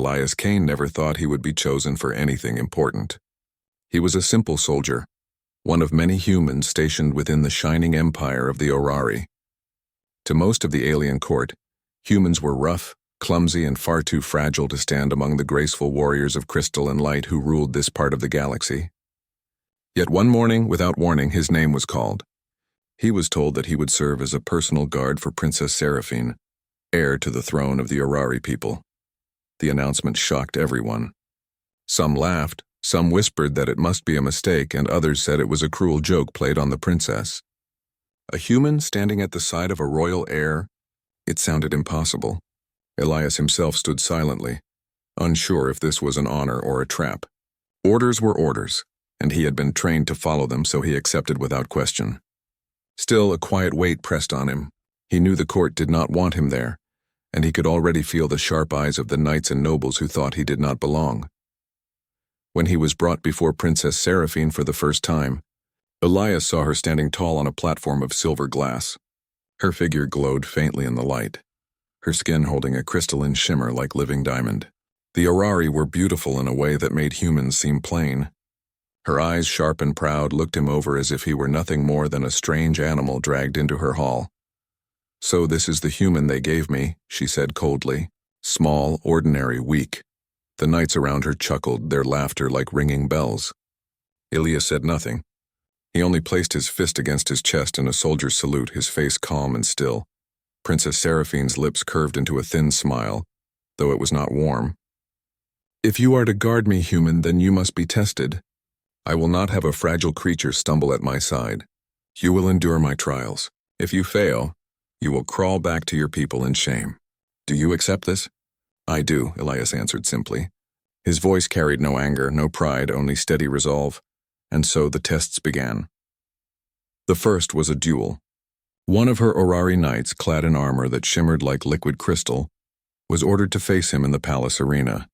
Elias Kane never thought he would be chosen for anything important. He was a simple soldier, one of many humans stationed within the shining empire of the Orari. To most of the alien court, humans were rough, clumsy, and far too fragile to stand among the graceful warriors of crystal and light who ruled this part of the galaxy. Yet one morning, without warning, his name was called. He was told that he would serve as a personal guard for Princess Seraphine, heir to the throne of the Orari people. The announcement shocked everyone. Some laughed, some whispered that it must be a mistake, and others said it was a cruel joke played on the princess. A human standing at the side of a royal heir? It sounded impossible. Elias himself stood silently, unsure if this was an honor or a trap. Orders were orders, and he had been trained to follow them, so he accepted without question. Still, a quiet weight pressed on him. He knew the court did not want him there, and he could already feel the sharp eyes of the knights and nobles who thought he did not belong. When he was brought before Princess Seraphine for the first time, Elias saw her standing tall on a platform of silver glass. Her figure glowed faintly in the light, her skin holding a crystalline shimmer like living diamond. The Orari were beautiful in a way that made humans seem plain. Her eyes, sharp and proud, looked him over as if he were nothing more than a strange animal dragged into her hall. "So this is the human they gave me," she said coldly. Small, ordinary, weak. The knights around her chuckled, their laughter like ringing bells. Elias said nothing. He only placed his fist against his chest in a soldier's salute, his face calm and still. Princess Seraphine's lips curved into a thin smile, though it was not warm. "If you are to guard me, human, then you must be tested. I will not have a fragile creature stumble at my side. You will endure my trials. If you fail, you will crawl back to your people in shame. Do you accept this?" "I do," Elias answered simply. His voice carried no anger, no pride, only steady resolve. And so the tests began. The first was a duel. One of her Orari knights, clad in armor that shimmered like liquid crystal, was ordered to face him in the palace arena.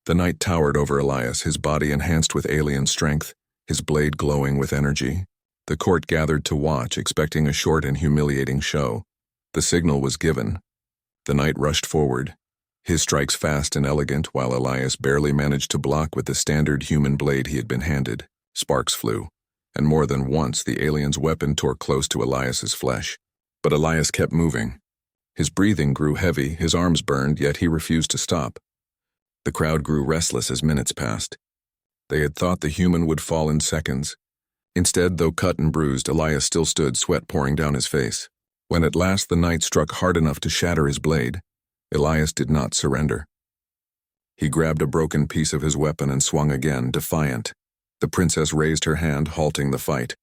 The knight towered over Elias, his body enhanced with alien strength, his blade glowing with energy. The court gathered to watch, expecting a short and humiliating show. The signal was given. The knight rushed forward, his strikes fast and elegant, while Elias barely managed to block with the standard human blade he had been handed. Sparks flew, and more than once the alien's weapon tore close to Elias's flesh. But Elias kept moving. His breathing grew heavy, his arms burned, yet he refused to stop. The crowd grew restless as minutes passed. They had thought the human would fall in seconds. Instead, though cut and bruised, Elias still stood, sweat pouring down his face. When at last the knight struck hard enough to shatter his blade, Elias did not surrender. He grabbed a broken piece of his weapon and swung again, defiant. The princess raised her hand, halting the fight.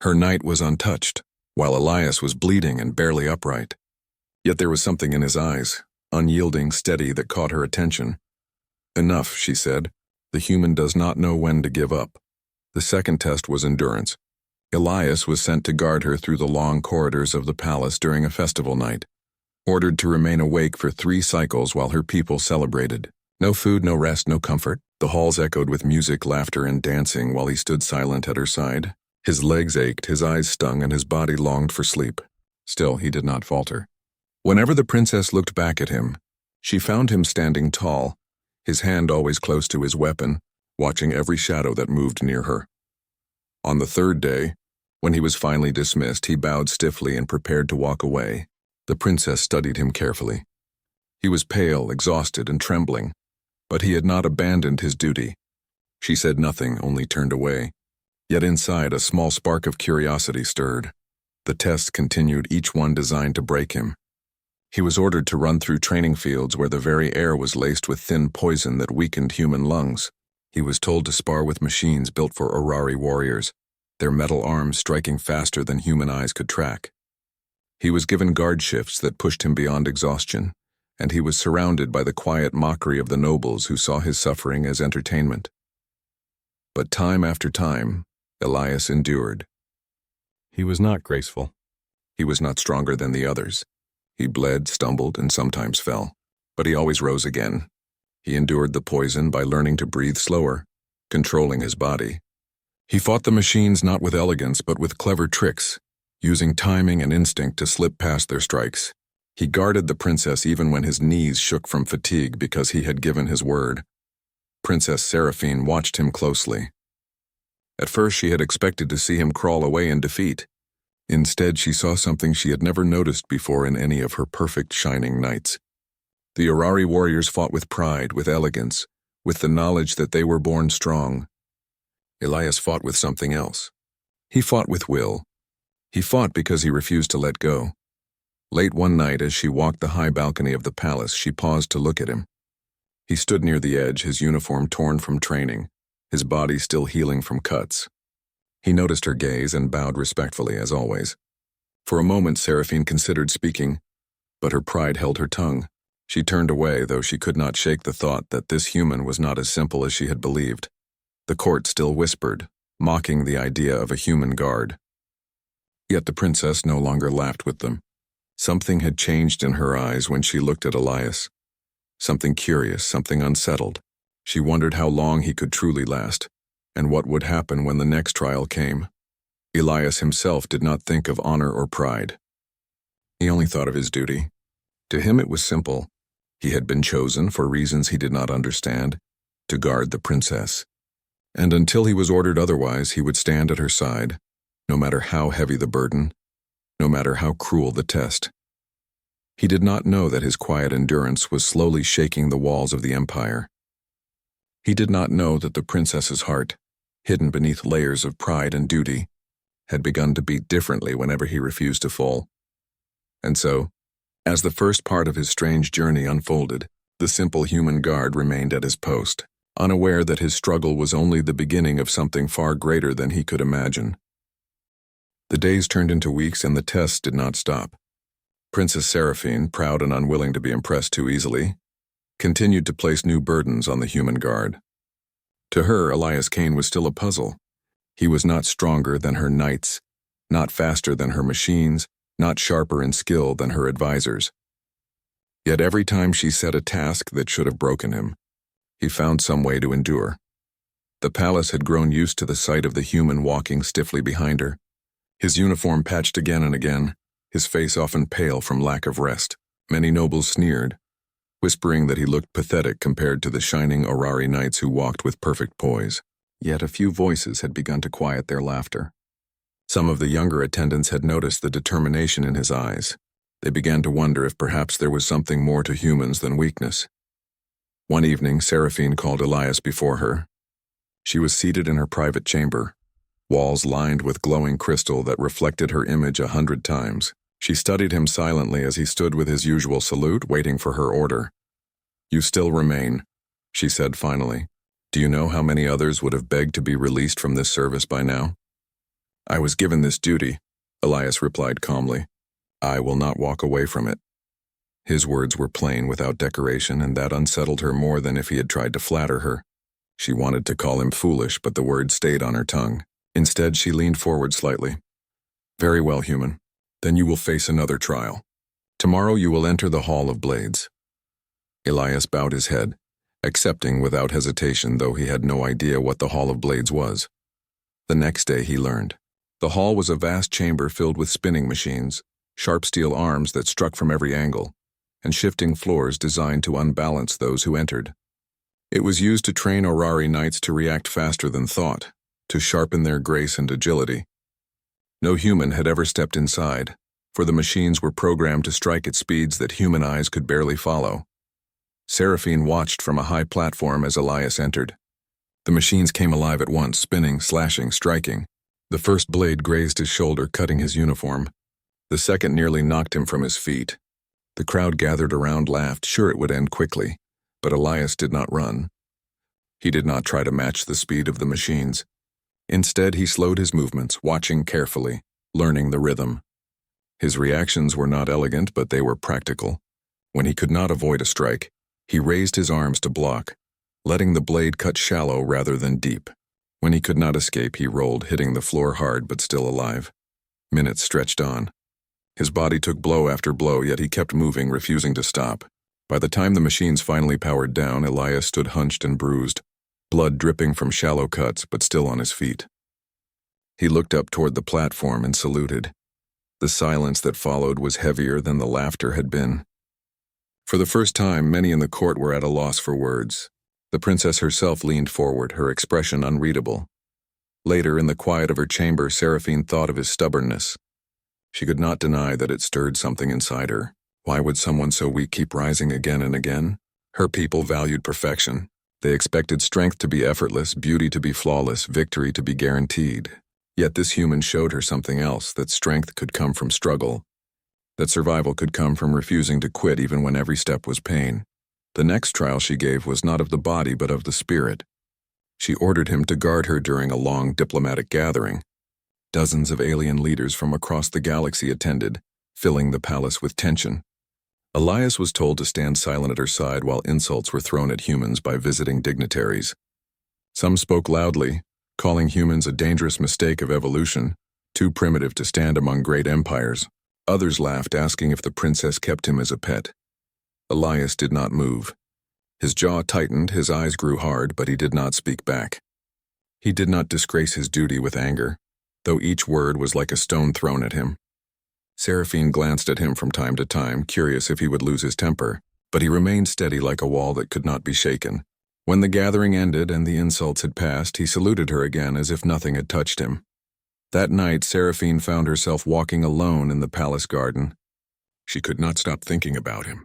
Her knight was untouched, while Elias was bleeding and barely upright. Yet there was something in his eyes, unyielding, steady, that caught her attention. "Enough," she said. "The human does not know when to give up." The second test was endurance. Elias was sent to guard her through the long corridors of the palace during a festival night, ordered to remain awake for 3 cycles while her people celebrated. No food, no rest, no comfort. The halls echoed with music, laughter, and dancing while he stood silent at her side. His legs ached, his eyes stung, and his body longed for sleep. Still, he did not falter. Whenever the princess looked back at him, she found him standing tall, his hand always close to his weapon, watching every shadow that moved near her. On the third day, when he was finally dismissed, he bowed stiffly and prepared to walk away. The princess studied him carefully. He was pale, exhausted, and trembling, but he had not abandoned his duty. She said nothing, only turned away. Yet inside, a small spark of curiosity stirred. The tests continued, each one designed to break him. He was ordered to run through training fields where the very air was laced with thin poison that weakened human lungs. He was told to spar with machines built for Orari warriors, their metal arms striking faster than human eyes could track. He was given guard shifts that pushed him beyond exhaustion, and he was surrounded by the quiet mockery of the nobles who saw his suffering as entertainment. But time after time, Elias endured. He was not graceful. He was not stronger than the others. He bled, stumbled, and sometimes fell, but he always rose again. He endured the poison by learning to breathe slower, controlling his body. He fought the machines not with elegance but with clever tricks, using timing and instinct to slip past their strikes. He guarded the princess even when his knees shook from fatigue because he had given his word. Princess Seraphine watched him closely. At first she had expected to see him crawl away in defeat. Instead she saw something she had never noticed before in any of her perfect shining knights. The Orari warriors fought with pride, with elegance, with the knowledge that they were born strong. Elias fought with something else. He fought with will. He fought because he refused to let go. Late one night, as she walked the high balcony of the palace, she paused to look at him. He stood near the edge, his uniform torn from training, his body still healing from cuts. He noticed her gaze and bowed respectfully, as always. For a moment, Seraphine considered speaking, but her pride held her tongue. She turned away, though she could not shake the thought that this human was not as simple as she had believed. The court still whispered, mocking the idea of a human guard. Yet the princess no longer laughed with them. Something had changed in her eyes when she looked at Elias. Something curious, something unsettled. She wondered how long he could truly last, and what would happen when the next trial came. Elias himself did not think of honor or pride. He only thought of his duty. To him it was simple. He had been chosen, for reasons he did not understand, to guard the princess. And until he was ordered otherwise, he would stand at her side, no matter how heavy the burden, no matter how cruel the test. He did not know that his quiet endurance was slowly shaking the walls of the empire. He did not know that the princess's heart, hidden beneath layers of pride and duty, had begun to beat differently whenever he refused to fall. And so, as the first part of his strange journey unfolded, the simple human guard remained at his post, unaware that his struggle was only the beginning of something far greater than he could imagine. The days turned into weeks and the tests did not stop. Princess Seraphine, proud and unwilling to be impressed too easily, continued to place new burdens on the human guard. To her, Elias Kane was still a puzzle. He was not stronger than her knights, not faster than her machines, not sharper in skill than her advisors. Yet every time she set a task that should have broken him, he found some way to endure. The palace had grown used to the sight of the human walking stiffly behind her, his uniform patched again and again, his face often pale from lack of rest. Many nobles sneered, whispering that he looked pathetic compared to the shining Orari knights who walked with perfect poise. Yet a few voices had begun to quiet their laughter. Some of the younger attendants had noticed the determination in his eyes. They began to wonder if perhaps there was something more to humans than weakness. One evening, Seraphine called Elias before her. She was seated in her private chamber, walls lined with glowing crystal that reflected her image 100 times. She studied him silently as he stood with his usual salute, waiting for her order. "You still remain," she said finally. "Do you know how many others would have begged to be released from this service by now?" "I was given this duty," Elias replied calmly. "I will not walk away from it." His words were plain, without decoration, and that unsettled her more than if he had tried to flatter her. She wanted to call him foolish, but the word stayed on her tongue. Instead, she leaned forward slightly. "Very well, human. Then you will face another trial. Tomorrow you will enter the Hall of Blades." Elias bowed his head, accepting without hesitation, though he had no idea what the Hall of Blades was. The next day he learned. The hall was a vast chamber filled with spinning machines, sharp steel arms that struck from every angle, and shifting floors designed to unbalance those who entered. It was used to train Orari knights to react faster than thought, to sharpen their grace and agility. No human had ever stepped inside, for the machines were programmed to strike at speeds that human eyes could barely follow. Seraphine watched from a high platform as Elias entered. The machines came alive at once, spinning, slashing, striking. The first blade grazed his shoulder, cutting his uniform. The second nearly knocked him from his feet. The crowd gathered around laughed, sure it would end quickly, but Elias did not run. He did not try to match the speed of the machines. Instead, he slowed his movements, watching carefully, learning the rhythm. His reactions were not elegant, but they were practical. When he could not avoid a strike, he raised his arms to block, letting the blade cut shallow rather than deep. When he could not escape, he rolled, hitting the floor hard but still alive. Minutes stretched on. His body took blow after blow, yet he kept moving, refusing to stop. By the time the machines finally powered down, Elias stood hunched and bruised, blood dripping from shallow cuts, but still on his feet. He looked up toward the platform and saluted. The silence that followed was heavier than the laughter had been. For the first time, many in the court were at a loss for words. The princess herself leaned forward, her expression unreadable. Later, in the quiet of her chamber, Seraphine thought of his stubbornness. She could not deny that it stirred something inside her. Why would someone so weak keep rising again and again? Her people valued perfection. They expected strength to be effortless, beauty to be flawless, victory to be guaranteed. Yet this human showed her something else, that strength could come from struggle, that survival could come from refusing to quit even when every step was pain. The next trial she gave was not of the body but of the spirit. She ordered him to guard her during a long diplomatic gathering. Dozens of alien leaders from across the galaxy attended, filling the palace with tension. Elias was told to stand silent at her side while insults were thrown at humans by visiting dignitaries. Some spoke loudly, calling humans a dangerous mistake of evolution, too primitive to stand among great empires. Others laughed, asking if the princess kept him as a pet. Elias did not move. His jaw tightened, his eyes grew hard, but he did not speak back. He did not disgrace his duty with anger, though each word was like a stone thrown at him. Seraphine glanced at him from time to time, curious if he would lose his temper, but he remained steady like a wall that could not be shaken. When the gathering ended and the insults had passed, he saluted her again as if nothing had touched him. That night, Seraphine found herself walking alone in the palace garden. She could not stop thinking about him.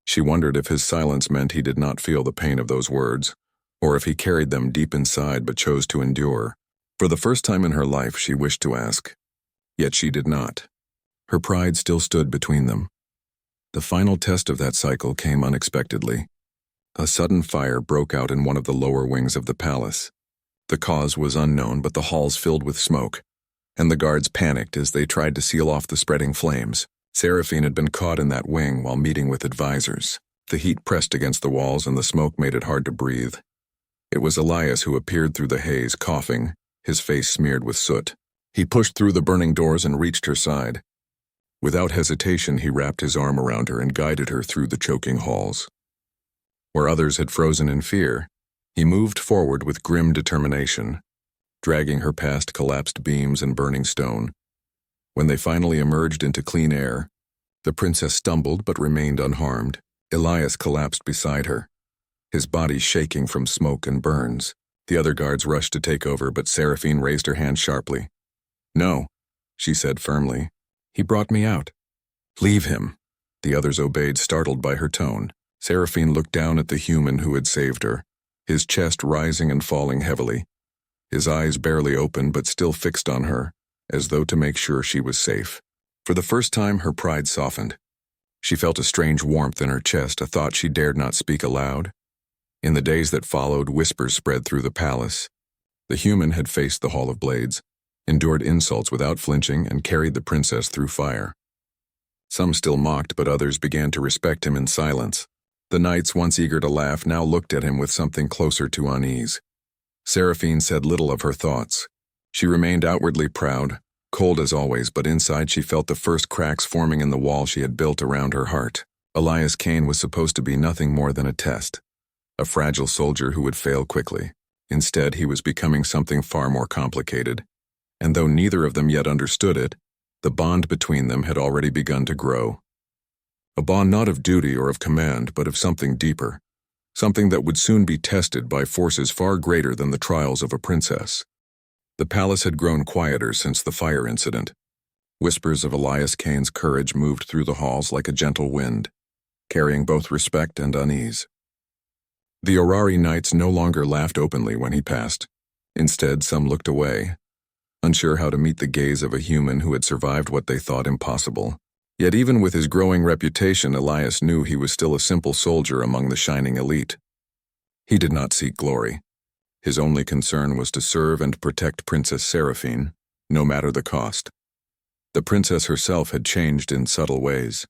She wondered if his silence meant he did not feel the pain of those words, or if he carried them deep inside but chose to endure. For the first time in her life, she wished to ask. Yet she did not. Her pride still stood between them. The final test of that cycle came unexpectedly. A sudden fire broke out in one of the lower wings of the palace. The cause was unknown, but the halls filled with smoke, and the guards panicked as they tried to seal off the spreading flames. Seraphine had been caught in that wing while meeting with advisors. The heat pressed against the walls and the smoke made it hard to breathe. It was Elias who appeared through the haze, coughing, his face smeared with soot. He pushed through the burning doors and reached her side. Without hesitation, he wrapped his arm around her and guided her through the choking halls. Where others had frozen in fear, he moved forward with grim determination, dragging her past collapsed beams and burning stone. When they finally emerged into clean air, the princess stumbled but remained unharmed. Elias collapsed beside her, his body shaking from smoke and burns. The other guards rushed to take over, but Seraphine raised her hand sharply. "No," she said firmly. "He brought me out." "Leave him." The others obeyed, startled by her tone. Seraphine looked down at the human who had saved her, his chest rising and falling heavily, his eyes barely open but still fixed on her, as though to make sure she was safe. For the first time, her pride softened. She felt a strange warmth in her chest, a thought she dared not speak aloud. In the days that followed, whispers spread through the palace. The human had faced the Hall of Blades, endured insults without flinching, and carried the princess through fire. Some still mocked, but others began to respect him in silence. The knights, once eager to laugh, now looked at him with something closer to unease. Seraphine said little of her thoughts. She remained outwardly proud, cold as always, but inside she felt the first cracks forming in the wall she had built around her heart. Elias Kane was supposed to be nothing more than a test, a fragile soldier who would fail quickly. Instead, he was becoming something far more complicated. And though neither of them yet understood it, the bond between them had already begun to grow. A bond not of duty or of command, but of something deeper, something that would soon be tested by forces far greater than the trials of a princess. The palace had grown quieter since the fire incident. Whispers of Elias Kane's courage moved through the halls like a gentle wind, carrying both respect and unease. The Orari knights no longer laughed openly when he passed. Instead, some looked away, unsure how to meet the gaze of a human who had survived what they thought impossible. Yet even with his growing reputation, Elias knew he was still a simple soldier among the shining elite. He did not seek glory. His only concern was to serve and protect Princess Seraphine, no matter the cost. The princess herself had changed in subtle ways.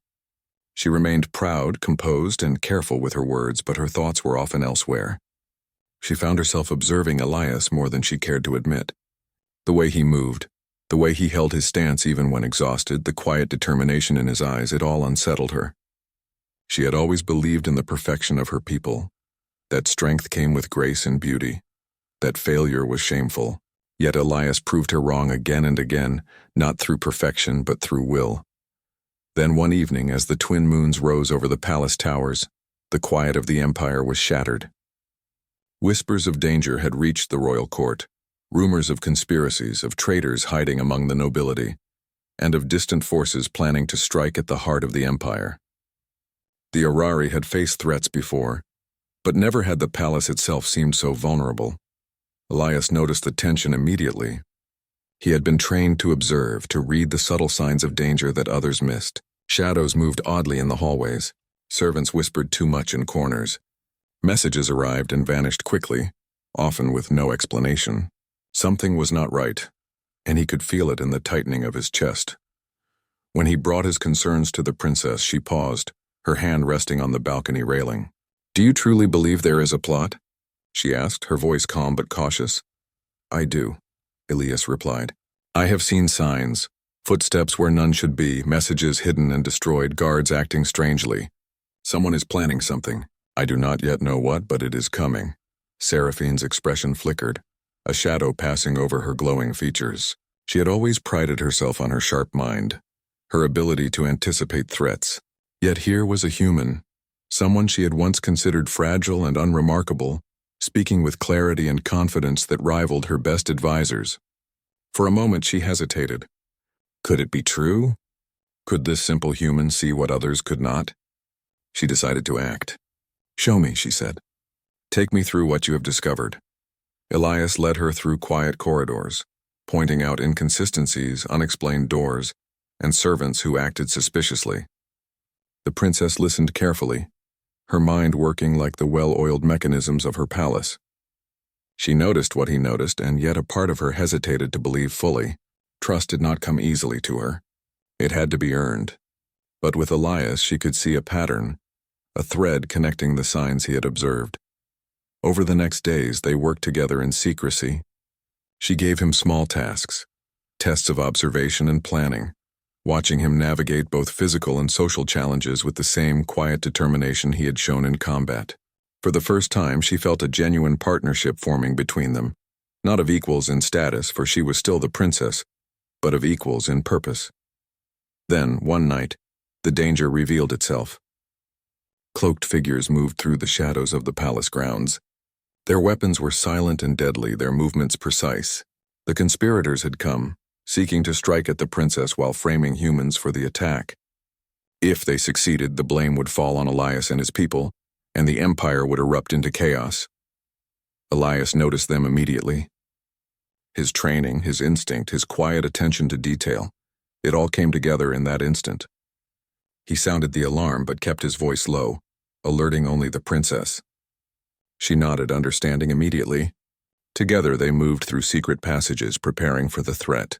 She remained proud, composed, and careful with her words, but her thoughts were often elsewhere. She found herself observing Elias more than she cared to admit. The way he moved, the way he held his stance even when exhausted, the quiet determination in his eyes, it all unsettled her. She had always believed in the perfection of her people, that strength came with grace and beauty, that failure was shameful. Yet Elias proved her wrong again and again, not through perfection but through will. Then one evening, as the twin moons rose over the palace towers, the quiet of the empire was shattered. Whispers of danger had reached the royal court, rumors of conspiracies, of traitors hiding among the nobility, and of distant forces planning to strike at the heart of the empire. The Orari had faced threats before, but never had the palace itself seemed so vulnerable. Elias noticed the tension immediately. He had been trained to observe, to read the subtle signs of danger that others missed. Shadows moved oddly in the hallways. Servants whispered too much in corners. Messages arrived and vanished quickly, often with no explanation. Something was not right, and he could feel it in the tightening of his chest. When he brought his concerns to the princess, she paused, her hand resting on the balcony railing. "Do you truly believe there is a plot?" she asked, her voice calm but cautious. "I do," Elias replied. "I have seen signs, footsteps where none should be, messages hidden and destroyed, guards acting strangely. Someone is planning something. I do not yet know what, but it is coming." Seraphine's expression flickered, a shadow passing over her glowing features. She had always prided herself on her sharp mind, her ability to anticipate threats. Yet here was a human, someone she had once considered fragile and unremarkable, speaking with clarity and confidence that rivaled her best advisors. For a moment she hesitated. Could it be true? Could this simple human see what others could not? She decided to act. "Show me," she said. "Take me through what you have discovered." Elias led her through quiet corridors, pointing out inconsistencies, unexplained doors, and servants who acted suspiciously. The princess listened carefully, her mind working like the well-oiled mechanisms of her palace. She noticed what he noticed, and yet a part of her hesitated to believe fully. Trust did not come easily to her. It had to be earned. But with Elias she could see a pattern, a thread connecting the signs he had observed. Over the next days they worked together in secrecy. She gave him small tasks, tests of observation and planning, watching him navigate both physical and social challenges with the same quiet determination he had shown in combat. For the first time, she felt a genuine partnership forming between them, not of equals in status, for she was still the princess, but of equals in purpose. Then, one night, the danger revealed itself. Cloaked figures moved through the shadows of the palace grounds. Their weapons were silent and deadly, their movements precise. The conspirators had come, seeking to strike at the princess while framing humans for the attack. If they succeeded, the blame would fall on Elias and his people, and the empire would erupt into chaos. Elias noticed them immediately. His training, his instinct, his quiet attention to detail, it all came together in that instant. He sounded the alarm but kept his voice low, alerting only the princess. She nodded, understanding immediately. Together they moved through secret passages, preparing for the threat.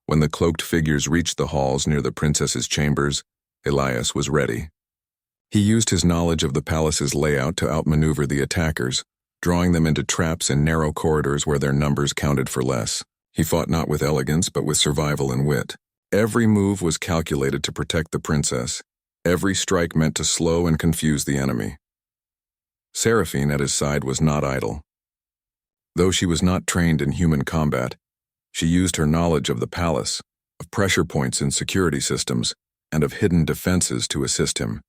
When the cloaked figures reached the halls near the princess's chambers, Elias was ready. He used his knowledge of the palace's layout to outmaneuver the attackers, drawing them into traps and narrow corridors where their numbers counted for less. He fought not with elegance but with survival and wit. Every move was calculated to protect the princess. Every strike meant to slow and confuse the enemy. Seraphine at his side was not idle. Though she was not trained in human combat, she used her knowledge of the palace, of pressure points in security systems, and of hidden defenses to assist him.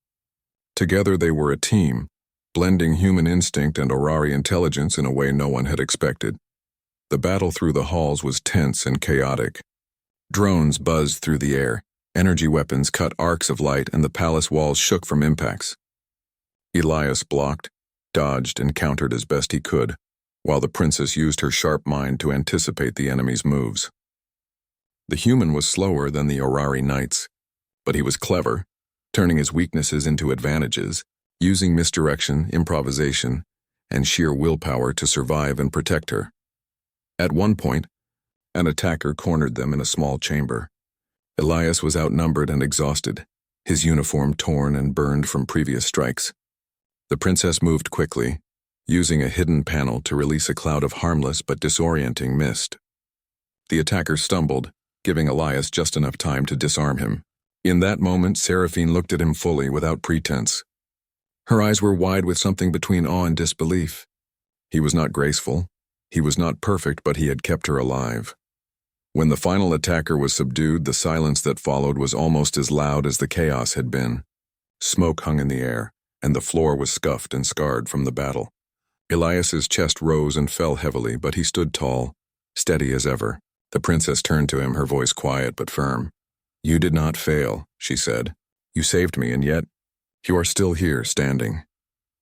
Together they were a team, blending human instinct and Orari intelligence in a way no one had expected. The battle through the halls was tense and chaotic. Drones buzzed through the air, energy weapons cut arcs of light, and the palace walls shook from impacts. Elias blocked, dodged, and countered as best he could, while the princess used her sharp mind to anticipate the enemy's moves. The human was slower than the Orari knights, but he was clever, turning his weaknesses into advantages, using misdirection, improvisation, and sheer willpower to survive and protect her. At one point, an attacker cornered them in a small chamber. Elias was outnumbered and exhausted, his uniform torn and burned from previous strikes. The princess moved quickly, using a hidden panel to release a cloud of harmless but disorienting mist. The attacker stumbled, giving Elias just enough time to disarm him. In that moment, Seraphine looked at him fully, without pretense. Her eyes were wide with something between awe and disbelief. He was not graceful, He was not perfect, but he had kept her alive. When the final attacker was subdued, the silence that followed was almost as loud as the chaos had been. Smoke hung in the air, and the floor was scuffed and scarred from the battle. Elias's chest rose and fell heavily, but he stood tall, steady as ever. The princess turned to him, her voice quiet but firm. "You did not fail," she said. "You saved me, and yet you are still here, standing."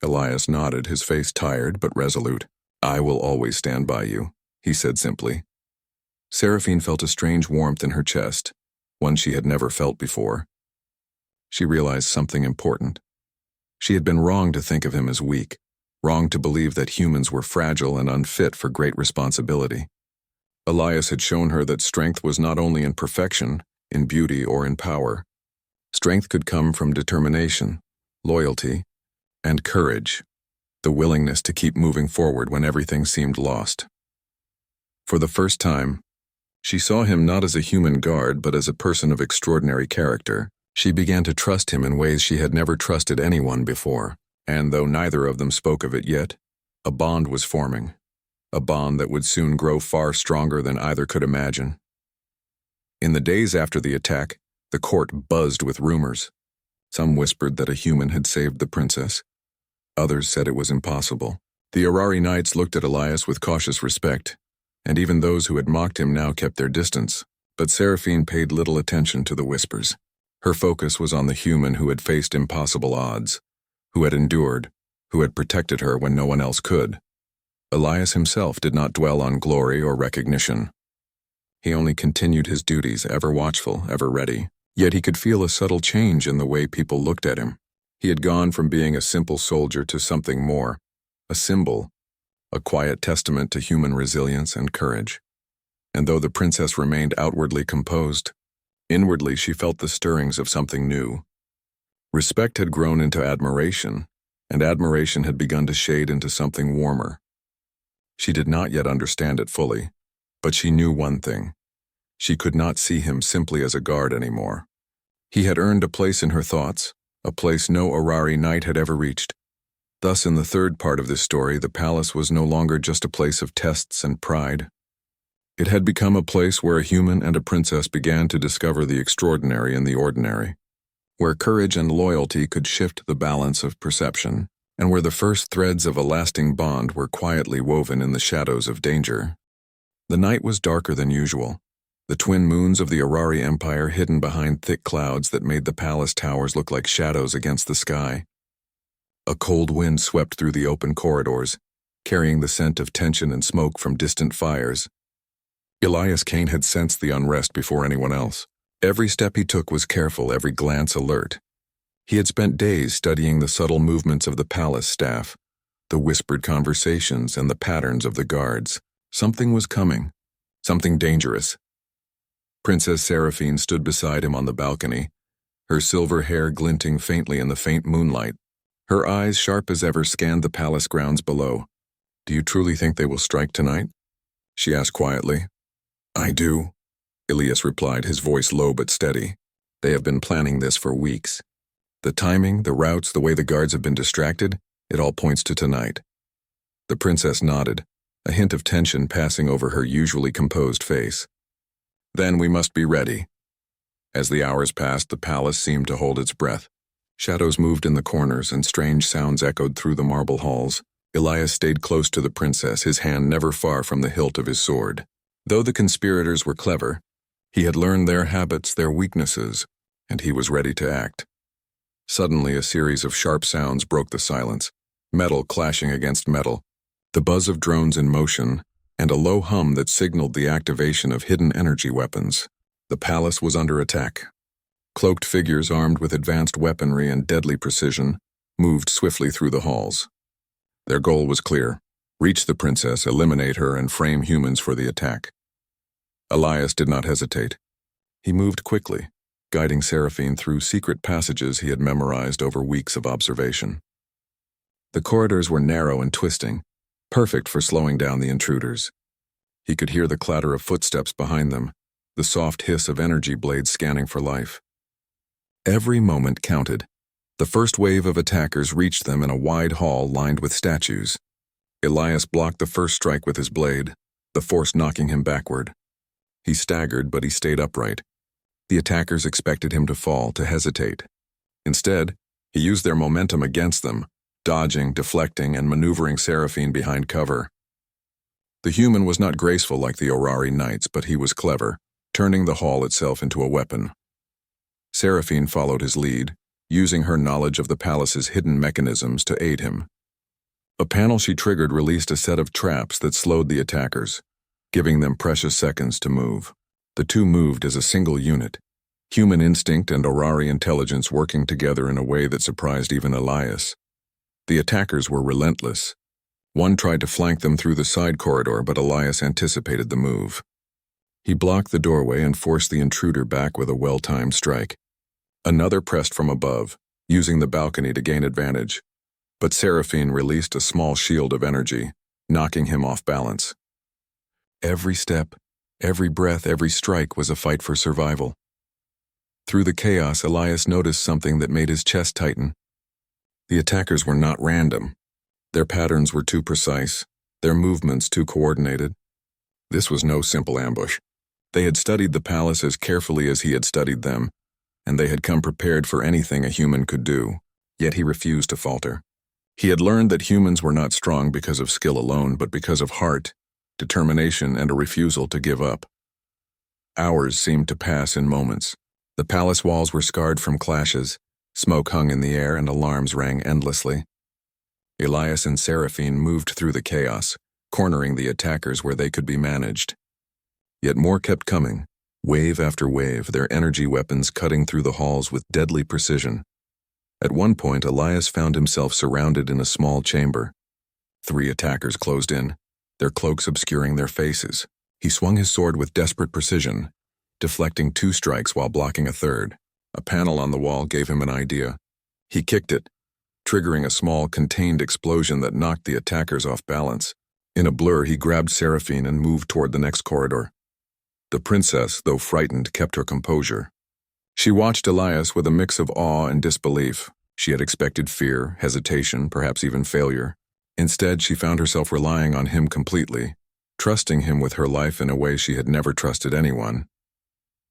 Elias nodded, his face tired but resolute. "I will always stand by you," he said simply. Seraphine felt a strange warmth in her chest, one she had never felt before. She realized something important. She had been wrong to think of him as weak, wrong to believe that humans were fragile and unfit for great responsibility. Elias had shown her that strength was not only in perfection, in beauty, or in power. Strength could come from determination, loyalty, and courage, the willingness to keep moving forward when everything seemed lost. For the first time, she saw him not as a human guard, but as a person of extraordinary character. She began to trust him in ways she had never trusted anyone before, and though neither of them spoke of it yet, a bond was forming, a bond that would soon grow far stronger than either could imagine. In the days after the attack, the court buzzed with rumors. Some whispered that a human had saved the princess. Others said it was impossible. The Orari knights looked at Elias with cautious respect, and even those who had mocked him now kept their distance. But Seraphine paid little attention to the whispers. Her focus was on the human who had faced impossible odds, who had endured, who had protected her when no one else could. Elias himself did not dwell on glory or recognition. He only continued his duties, ever watchful, ever ready. Yet he could feel a subtle change in the way people looked at him. He had gone from being a simple soldier to something more, a symbol, a quiet testament to human resilience and courage. And though the princess remained outwardly composed, inwardly she felt the stirrings of something new. Respect had grown into admiration, and admiration had begun to shade into something warmer. She did not yet understand it fully, but she knew one thing. She could not see him simply as a guard anymore. He had earned a place in her thoughts, a place no Orari knight had ever reached. Thus, in the third part of this story, the palace was no longer just a place of tests and pride. It had become a place where a human and a princess began to discover the extraordinary in the ordinary, where courage and loyalty could shift the balance of perception, and where the first threads of a lasting bond were quietly woven in the shadows of danger. The night was darker than usual, the twin moons of the Orari Empire hidden behind thick clouds that made the palace towers look like shadows against the sky. A cold wind swept through the open corridors, carrying the scent of tension and smoke from distant fires. Elias Kane had sensed the unrest before anyone else. Every step he took was careful, every glance alert. He had spent days studying the subtle movements of the palace staff, the whispered conversations and the patterns of the guards. Something was coming, something dangerous. Princess Seraphine stood beside him on the balcony, her silver hair glinting faintly in the faint moonlight. Her eyes, sharp as ever, scanned the palace grounds below. "Do you truly think they will strike tonight?" she asked quietly. "I do," Elias replied, his voice low but steady. "They have been planning this for weeks. The timing, the routes, the way the guards have been distracted, it all points to tonight." The princess nodded, a hint of tension passing over her usually composed face. "Then we must be ready." As the hours passed, the palace seemed to hold its breath. Shadows moved in the corners and strange sounds echoed through the marble halls. Elias stayed close to the princess, his hand never far from the hilt of his sword. Though the conspirators were clever, he had learned their habits, their weaknesses, and he was ready to act. Suddenly, a series of sharp sounds broke the silence, metal clashing against metal, the buzz of drones in motion, and a low hum that signaled the activation of hidden energy weapons. The palace was under attack. Cloaked figures armed with advanced weaponry and deadly precision moved swiftly through the halls. Their goal was clear: reach the princess, eliminate her, and frame humans for the attack. Elias did not hesitate. He moved quickly, guiding Seraphine through secret passages he had memorized over weeks of observation. The corridors were narrow and twisting, perfect for slowing down the intruders. He could hear the clatter of footsteps behind them, the soft hiss of energy blades scanning for life. Every moment counted. The first wave of attackers reached them in a wide hall lined with statues. Elias blocked the first strike with his blade, the force knocking him backward. He staggered, but he stayed upright. The attackers expected him to fall, to hesitate. Instead, he used their momentum against them, dodging, deflecting, and maneuvering Seraphine behind cover. The human was not graceful like the Orari knights, but he was clever, turning the hall itself into a weapon. Seraphine followed his lead, using her knowledge of the palace's hidden mechanisms to aid him. A panel she triggered released a set of traps that slowed the attackers, giving them precious seconds to move. The two moved as a single unit, human instinct and Orari intelligence working together in a way that surprised even Elias. The attackers were relentless. One tried to flank them through the side corridor, but Elias anticipated the move. He blocked the doorway and forced the intruder back with a well-timed strike. Another pressed from above, using the balcony to gain advantage, but Seraphine released a small shield of energy, knocking him off balance. Every step, every breath, every strike was a fight for survival. Through the chaos, Elias noticed something that made his chest tighten. The attackers were not random. Their patterns were too precise, their movements too coordinated. This was no simple ambush. They had studied the palace as carefully as he had studied them, and they had come prepared for anything a human could do, yet he refused to falter. He had learned that humans were not strong because of skill alone, but because of heart, determination, and a refusal to give up. Hours seemed to pass in moments. The palace walls were scarred from clashes, smoke hung in the air, and alarms rang endlessly. Elias and Seraphine moved through the chaos, cornering the attackers where they could be managed. Yet more kept coming, wave after wave, their energy weapons cutting through the halls with deadly precision. At one point, Elias found himself surrounded in a small chamber. 3 attackers closed in, their cloaks obscuring their faces. He swung his sword with desperate precision, deflecting 2 strikes while blocking a third. A panel on the wall gave him an idea. He kicked it, triggering a small, contained explosion that knocked the attackers off balance. In a blur, he grabbed Seraphine and moved toward the next corridor. The princess, though frightened, kept her composure. She watched Elias with a mix of awe and disbelief. She had expected fear, hesitation, perhaps even failure. Instead, she found herself relying on him completely, trusting him with her life in a way she had never trusted anyone.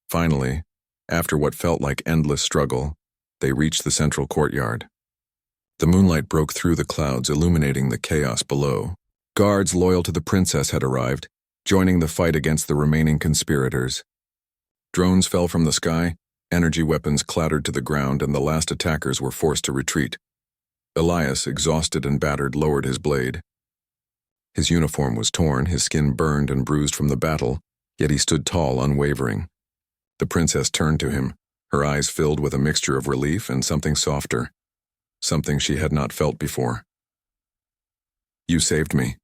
Finally, after what felt like endless struggle, they reached the central courtyard. The moonlight broke through the clouds, illuminating the chaos below. Guards loyal to the princess had arrived, joining the fight against the remaining conspirators. Drones fell from the sky, energy weapons clattered to the ground, and the last attackers were forced to retreat. Elias, exhausted and battered, lowered his blade. His uniform was torn, his skin burned and bruised from the battle, yet he stood tall, unwavering. The princess turned to him, her eyes filled with a mixture of relief and something softer, something she had not felt before. "You saved me,"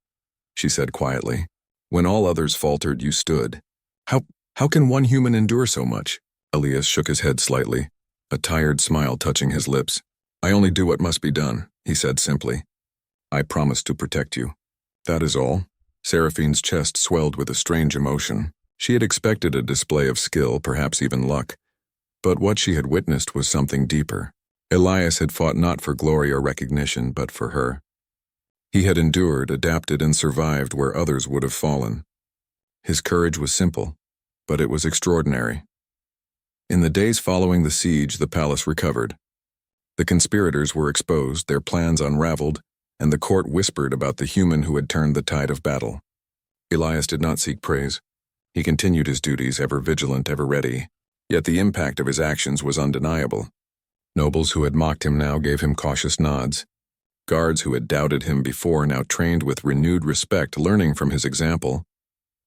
she said quietly. "When all others faltered, you stood. How can one human endure so much?" Elias shook his head slightly, a tired smile touching his lips. "I only do what must be done," he said simply. "I promise to protect you. That is all." Seraphine's chest swelled with a strange emotion. She had expected a display of skill, perhaps even luck. But what she had witnessed was something deeper. Elias had fought not for glory or recognition, but for her. He had endured, adapted, and survived where others would have fallen. His courage was simple, but it was extraordinary. In the days following the siege, the palace recovered. The conspirators were exposed, their plans unraveled, and the court whispered about the human who had turned the tide of battle. Elias did not seek praise. He continued his duties, ever vigilant, ever ready. Yet the impact of his actions was undeniable. Nobles who had mocked him now gave him cautious nods. Guards who had doubted him before now trained with renewed respect, learning from his example.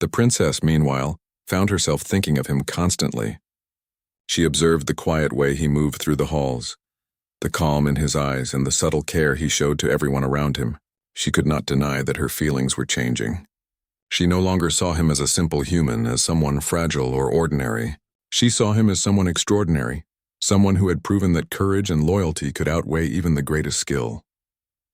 The princess, meanwhile, found herself thinking of him constantly. She observed the quiet way he moved through the halls, the calm in his eyes, and the subtle care he showed to everyone around him. She could not deny that her feelings were changing. She no longer saw him as a simple human, as someone fragile or ordinary. She saw him as someone extraordinary, someone who had proven that courage and loyalty could outweigh even the greatest skill.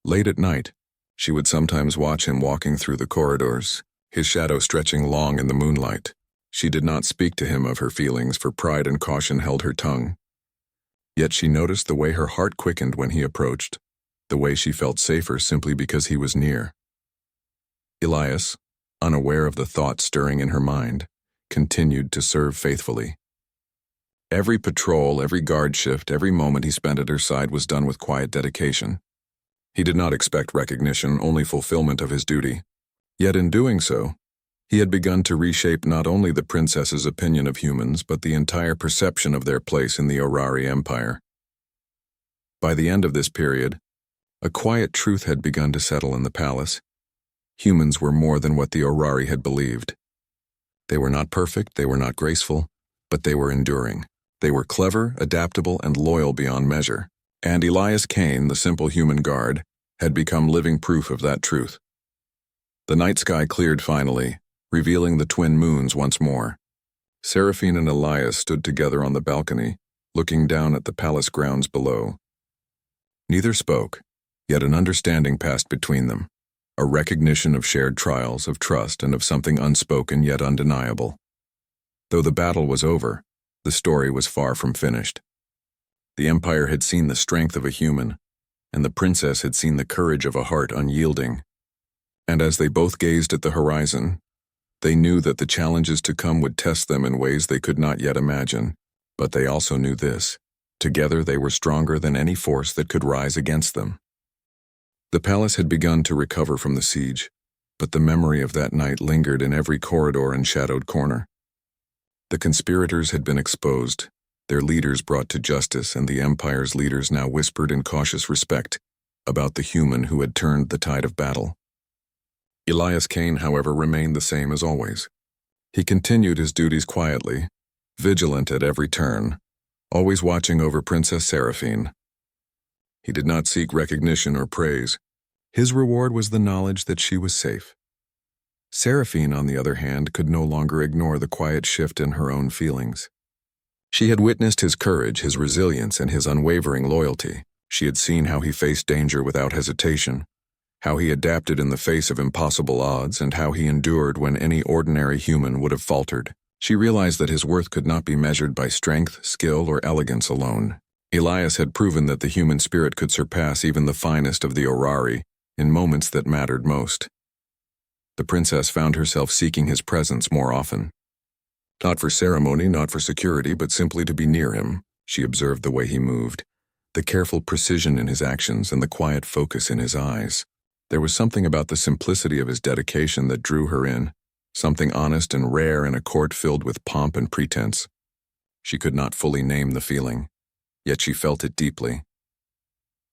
Late at night, she would sometimes watch him walking through the corridors, his shadow stretching long in the moonlight. She did not speak to him of her feelings, for pride and caution held her tongue. Yet she noticed the way her heart quickened when he approached, the way she felt safer simply because he was near. Elias, unaware of the thoughts stirring in her mind, continued to serve faithfully. Every patrol, every guard shift, every moment he spent at her side was done with quiet dedication. He did not expect recognition, only fulfillment of his duty. Yet in doing so, he had begun to reshape not only the princess's opinion of humans, but the entire perception of their place in the Orari Empire. By the end of this period, a quiet truth had begun to settle in the palace. Humans were more than what the Orari had believed. They were not perfect, they were not graceful, but they were enduring. They were clever, adaptable, and loyal beyond measure. And Elias Kane, the simple human guard, had become living proof of that truth. The night sky cleared finally, revealing the twin moons once more. Seraphine and Elias stood together on the balcony, looking down at the palace grounds below. Neither spoke, yet an understanding passed between them, a recognition of shared trials, of trust, and of something unspoken yet undeniable. Though the battle was over, the story was far from finished. The Empire had seen the strength of a human, and the princess had seen the courage of a heart unyielding. And as they both gazed at the horizon, they knew that the challenges to come would test them in ways they could not yet imagine. But they also knew this: together they were stronger than any force that could rise against them. The palace had begun to recover from the siege, but the memory of that night lingered in every corridor and shadowed corner. The conspirators had been exposed, their leaders brought to justice, and the Empire's leaders now whispered in cautious respect about the human who had turned the tide of battle. Elias Kane, however, remained the same as always. He continued his duties quietly, vigilant at every turn, always watching over Princess Seraphine. He did not seek recognition or praise. His reward was the knowledge that she was safe. Seraphine, on the other hand, could no longer ignore the quiet shift in her own feelings. She had witnessed his courage, his resilience, and his unwavering loyalty. She had seen how he faced danger without hesitation, how he adapted in the face of impossible odds, and how he endured when any ordinary human would have faltered. She realized that his worth could not be measured by strength, skill, or elegance alone. Elias had proven that the human spirit could surpass even the finest of the Orari in moments that mattered most. The princess found herself seeking his presence more often. Not for ceremony, not for security, but simply to be near him. She observed the way he moved, the careful precision in his actions, and the quiet focus in his eyes. There was something about the simplicity of his dedication that drew her in, something honest and rare in a court filled with pomp and pretense. She could not fully name the feeling, yet she felt it deeply.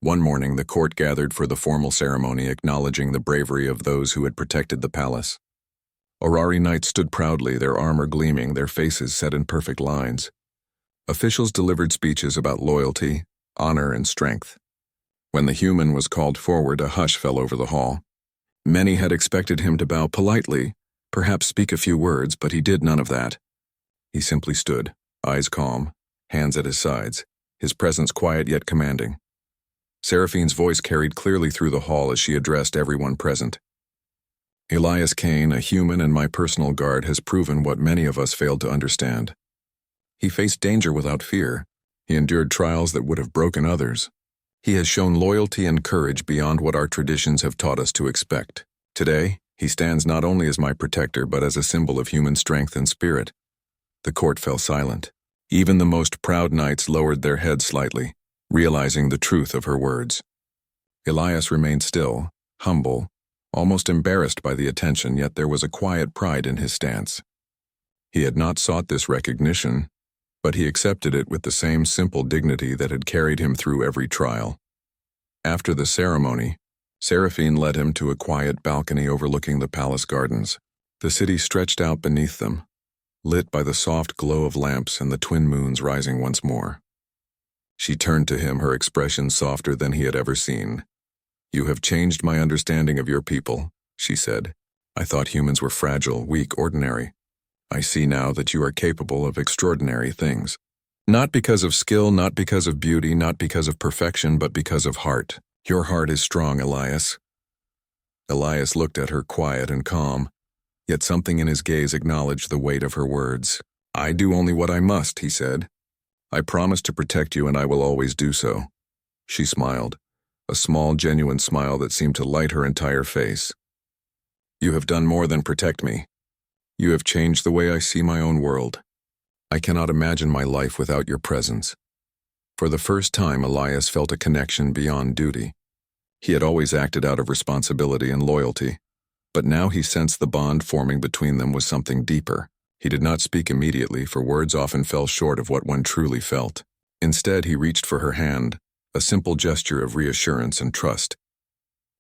One morning, the court gathered for the formal ceremony acknowledging the bravery of those who had protected the palace. Orari knights stood proudly, their armor gleaming, their faces set in perfect lines. Officials delivered speeches about loyalty, honor, and strength. When the human was called forward, a hush fell over the hall. Many had expected him to bow politely, perhaps speak a few words, but he did none of that. He simply stood, eyes calm, hands at his sides, his presence quiet yet commanding. Seraphine's voice carried clearly through the hall as she addressed everyone present. Elias Kane, a human and my personal guard, has proven what many of us failed to understand. He faced danger without fear. He endured trials that would have broken others. He has shown loyalty and courage beyond what our traditions have taught us to expect. Today, he stands not only as my protector, but as a symbol of human strength and spirit. The court fell silent. Even the most proud knights lowered their heads slightly, realizing the truth of her words. Elias remained still, humble, almost embarrassed by the attention, yet there was a quiet pride in his stance. He had not sought this recognition, but he accepted it with the same simple dignity that had carried him through every trial. After the ceremony, Seraphine led him to a quiet balcony overlooking the palace gardens. The city stretched out beneath them, lit by the soft glow of lamps and the twin moons rising once more. She turned to him, her expression softer than he had ever seen. "You have changed my understanding of your people," she said. "I thought humans were fragile, weak, ordinary. I see now that you are capable of extraordinary things. Not because of skill, not because of beauty, not because of perfection, but because of heart. Your heart is strong, Elias." Elias looked at her quiet and calm, yet something in his gaze acknowledged the weight of her words. "I do only what I must," he said. "I promise to protect you, and I will always do so." She smiled, a small, genuine smile that seemed to light her entire face. You have done more than protect me. You have changed the way I see my own world. I cannot imagine my life without your presence." For the first time, Elias felt a connection beyond duty. He had always acted out of responsibility and loyalty, but now he sensed the bond forming between them was something deeper. He did not speak immediately, for words often fell short of what one truly felt. Instead, he reached for her hand, a simple gesture of reassurance and trust.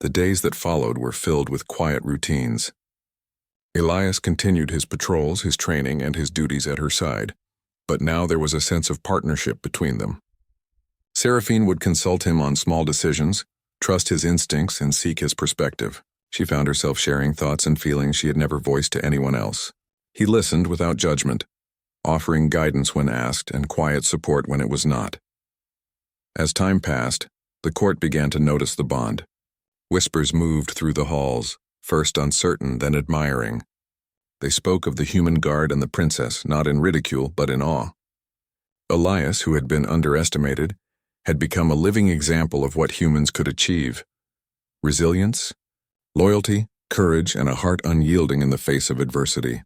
The days that followed were filled with quiet routines. Elias continued his patrols, his training, and his duties at her side, but now there was a sense of partnership between them. Seraphine would consult him on small decisions, trust his instincts, and seek his perspective. She found herself sharing thoughts and feelings she had never voiced to anyone else. He listened without judgment, offering guidance when asked and quiet support when it was not. As time passed, the court began to notice the bond. Whispers moved through the halls, first uncertain, then admiring. They spoke of the human guard and the princess, not in ridicule, but in awe. Elias, who had been underestimated, had become a living example of what humans could achieve. Resilience, loyalty, courage, and a heart unyielding in the face of adversity.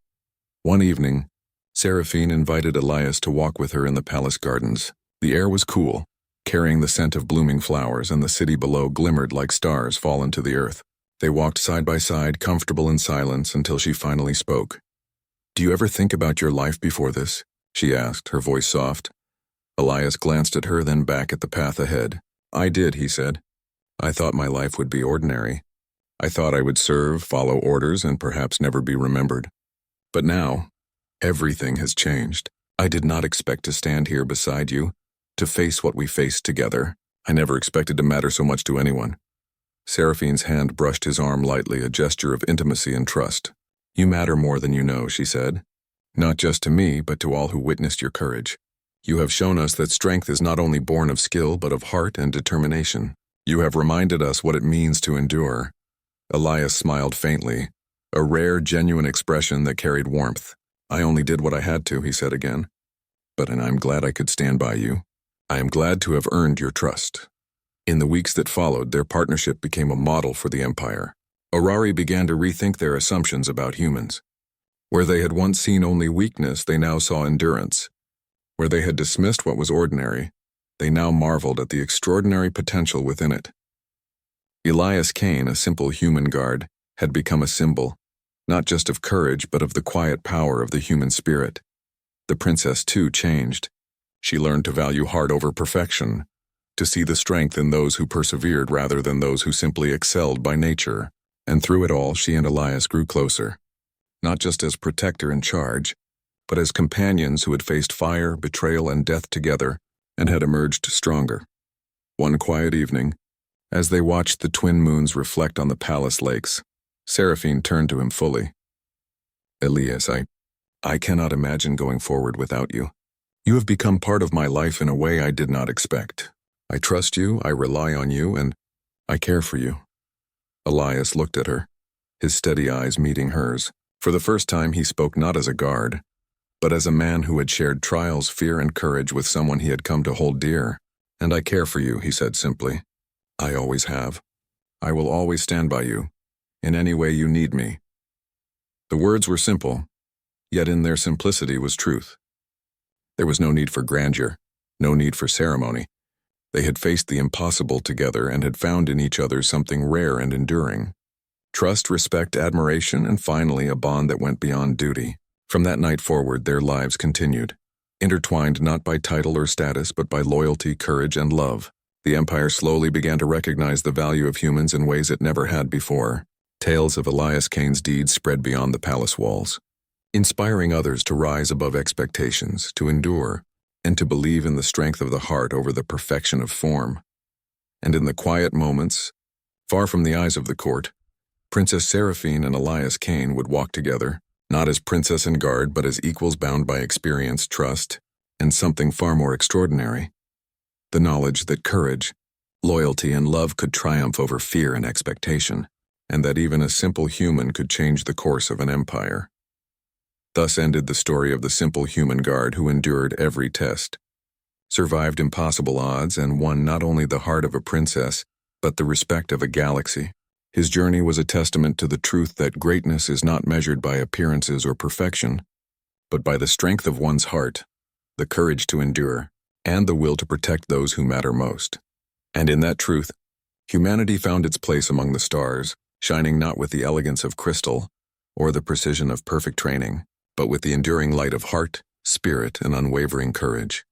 One evening, Seraphine invited Elias to walk with her in the palace gardens. The air was cool, carrying the scent of blooming flowers, and the city below glimmered like stars fallen to the earth. They walked side by side, comfortable in silence, until she finally spoke. "Do you ever think about your life before this?" she asked, her voice soft. Elias glanced at her, then back at the path ahead. "I did," he said. "I thought my life would be ordinary. I thought I would serve, follow orders, and perhaps never be remembered. But now, everything has changed. I did not expect to stand here beside you, to face what we faced together. I never expected to matter so much to anyone." Seraphine's hand brushed his arm lightly, a gesture of intimacy and trust. "You matter more than you know," she said. "Not just to me, but to all who witnessed your courage. You have shown us that strength is not only born of skill, but of heart and determination. You have reminded us what it means to endure." Elias smiled faintly, a rare, genuine expression that carried warmth. "I only did what I had to," he said again. And I'm glad I could stand by you. I am glad to have earned your trust." In the weeks that followed, their partnership became a model for the Empire. Orari began to rethink their assumptions about humans. Where they had once seen only weakness, they now saw endurance. Where they had dismissed what was ordinary, they now marveled at the extraordinary potential within it. Elias Kane, a simple human guard, had become a symbol, not just of courage, but of the quiet power of the human spirit. The princess, too, changed. She learned to value heart over perfection, to see the strength in those who persevered rather than those who simply excelled by nature. And through it all, she and Elias grew closer, not just as protector in charge, but as companions who had faced fire, betrayal, and death together and had emerged stronger. One quiet evening, as they watched the twin moons reflect on the palace lakes, Seraphine turned to him fully. "Elias, I cannot imagine going forward without you. You have become part of my life in a way I did not expect. I trust you, I rely on you, and I care for you." Elias looked at her, his steady eyes meeting hers. For the first time, he spoke not as a guard, but as a man who had shared trials, fear, and courage with someone he had come to hold dear. "And I care for you," he said simply. "I always have. I will always stand by you, in any way you need me." The words were simple, yet in their simplicity was truth. There was no need for grandeur, no need for ceremony. They had faced the impossible together and had found in each other something rare and enduring. Trust, respect, admiration, and finally a bond that went beyond duty. From that night forward, their lives continued, intertwined not by title or status, but by loyalty, courage, and love. The Empire slowly began to recognize the value of humans in ways it never had before. Tales of Elias Kane's deeds spread beyond the palace walls, inspiring others to rise above expectations, to endure, and to believe in the strength of the heart over the perfection of form. And in the quiet moments, far from the eyes of the court, Princess Seraphine and Elias Kane would walk together, not as princess and guard, but as equals bound by experience, trust, and something far more extraordinary: the knowledge that courage, loyalty, and love could triumph over fear and expectation, and that even a simple human could change the course of an empire. Thus ended the story of the simple human guard who endured every test, survived impossible odds, and won not only the heart of a princess, but the respect of a galaxy. His journey was a testament to the truth that greatness is not measured by appearances or perfection, but by the strength of one's heart, the courage to endure, and the will to protect those who matter most. And in that truth, humanity found its place among the stars, shining not with the elegance of crystal or the precision of perfect training, but with the enduring light of heart, spirit, and unwavering courage.